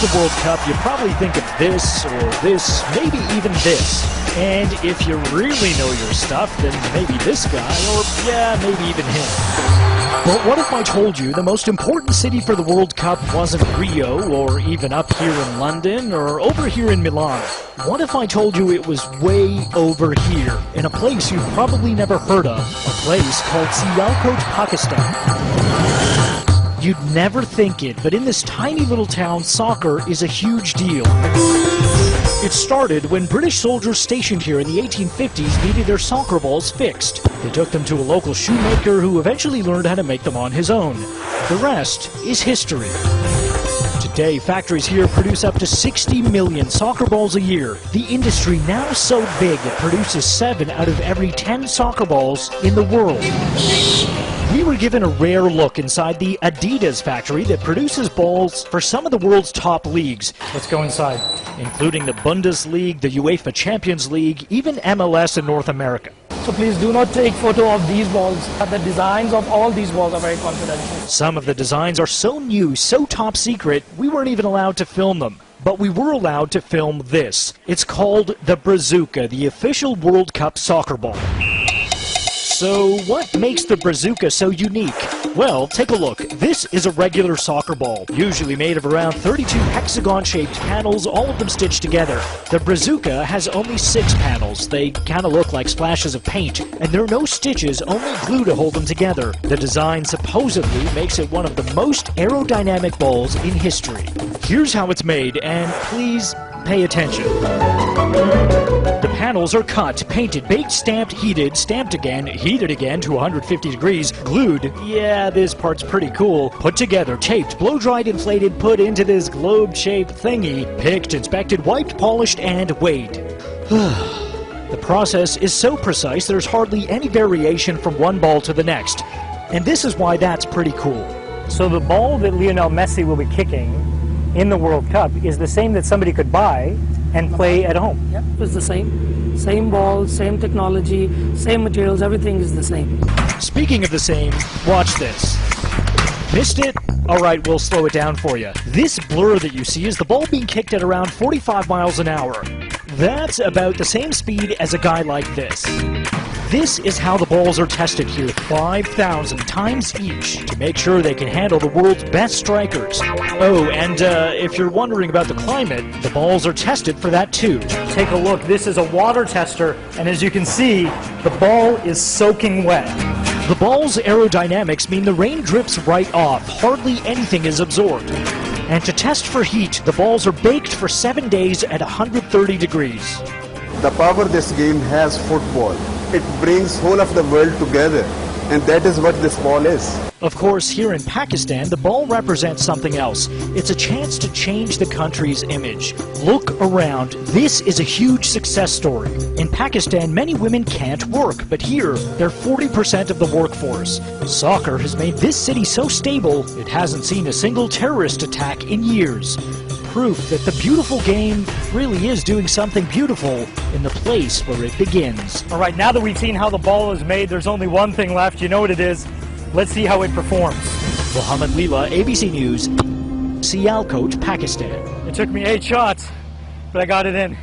the World Cup, you probably think of this or this, maybe even this. And if you really know your stuff, then maybe this guy, or yeah, maybe even him. But what if I told you the most important city for the World Cup wasn't Rio, or even up here in London, or over here in Milan? What if I told you it was way over here, in a place you've probably never heard of, a place called Sialkot, Pakistan? You'd never think it, but in this tiny little town, soccer is a huge deal. It started when British soldiers stationed here in the 1850s needed their soccer balls fixed. They took them to a local shoemaker who eventually learned how to make them on his own. The rest is history. Today, factories here produce up to 60 million soccer balls a year. The industry now is so big it produces 7 out of every 10 soccer balls in the world. We were given a rare look inside the Adidas factory that produces balls for some of the world's top leagues. Let's go inside, including the Bundesliga, the UEFA Champions League, even MLS in North America. So please do not take photo of these balls. The designs of all these balls are very confidential. Some of the designs are so new, so top secret, we weren't even allowed to film them. But we were allowed to film this. It's called the Brazuca, the official World Cup soccer ball. So what makes the Brazuca so unique? Well, take a look. This is a regular soccer ball, usually made of around 32 hexagon-shaped panels, all of them stitched together. The Brazuca has only 6 panels. They kind of look like splashes of paint, and there are no stitches, only glue to hold them together. The design supposedly makes it one of the most aerodynamic balls in history. Here's how it's made, and please pay attention. The panels are cut, painted, baked, stamped, heated again to 150 degrees, glued, yeah, this part's pretty cool, put together, taped, blow-dried, inflated, put into this globe-shaped thingy, picked, inspected, wiped, polished, and weighed. The process is so precise there's hardly any variation from one ball to the next, and this is why that's pretty cool. So the ball that Lionel Messi will be kicking in the World Cup is the same that somebody could buy and play at home. Yep, it's the same. Same ball, same technology, same materials, everything is the same. Speaking of the same, watch this. Missed it? Alright, we'll slow it down for you. This blur that you see is the ball being kicked at around 45 miles an hour. That's about the same speed as a guy like this. This is how the balls are tested here, 5,000 times each, to make sure they can handle the world's best strikers. Oh, and if you're wondering about the climate, the balls are tested for that too. Take a look, this is a water tester, and as you can see, the ball is soaking wet. The ball's aerodynamics mean the rain drips right off, hardly anything is absorbed. And to test for heat, the balls are baked for 7 days at 130 degrees. The power this game has, football. It brings whole of the world together, and that is what this ball is. Of course, here in Pakistan, the ball represents something else. It's a chance to change the country's image. Look around. This is a huge success story. In Pakistan, many women can't work, but here, they're 40% of the workforce. Soccer has made this city so stable, it hasn't seen a single terrorist attack in years. Proof that the beautiful game really is doing something beautiful in the place where it begins. All right, now that we've seen how the ball is made, there's only one thing left. You know what it is. Let's see how it performs. Mohammed Leela, ABC News, Sialkot, Pakistan. It took me 8 shots, but I got it in.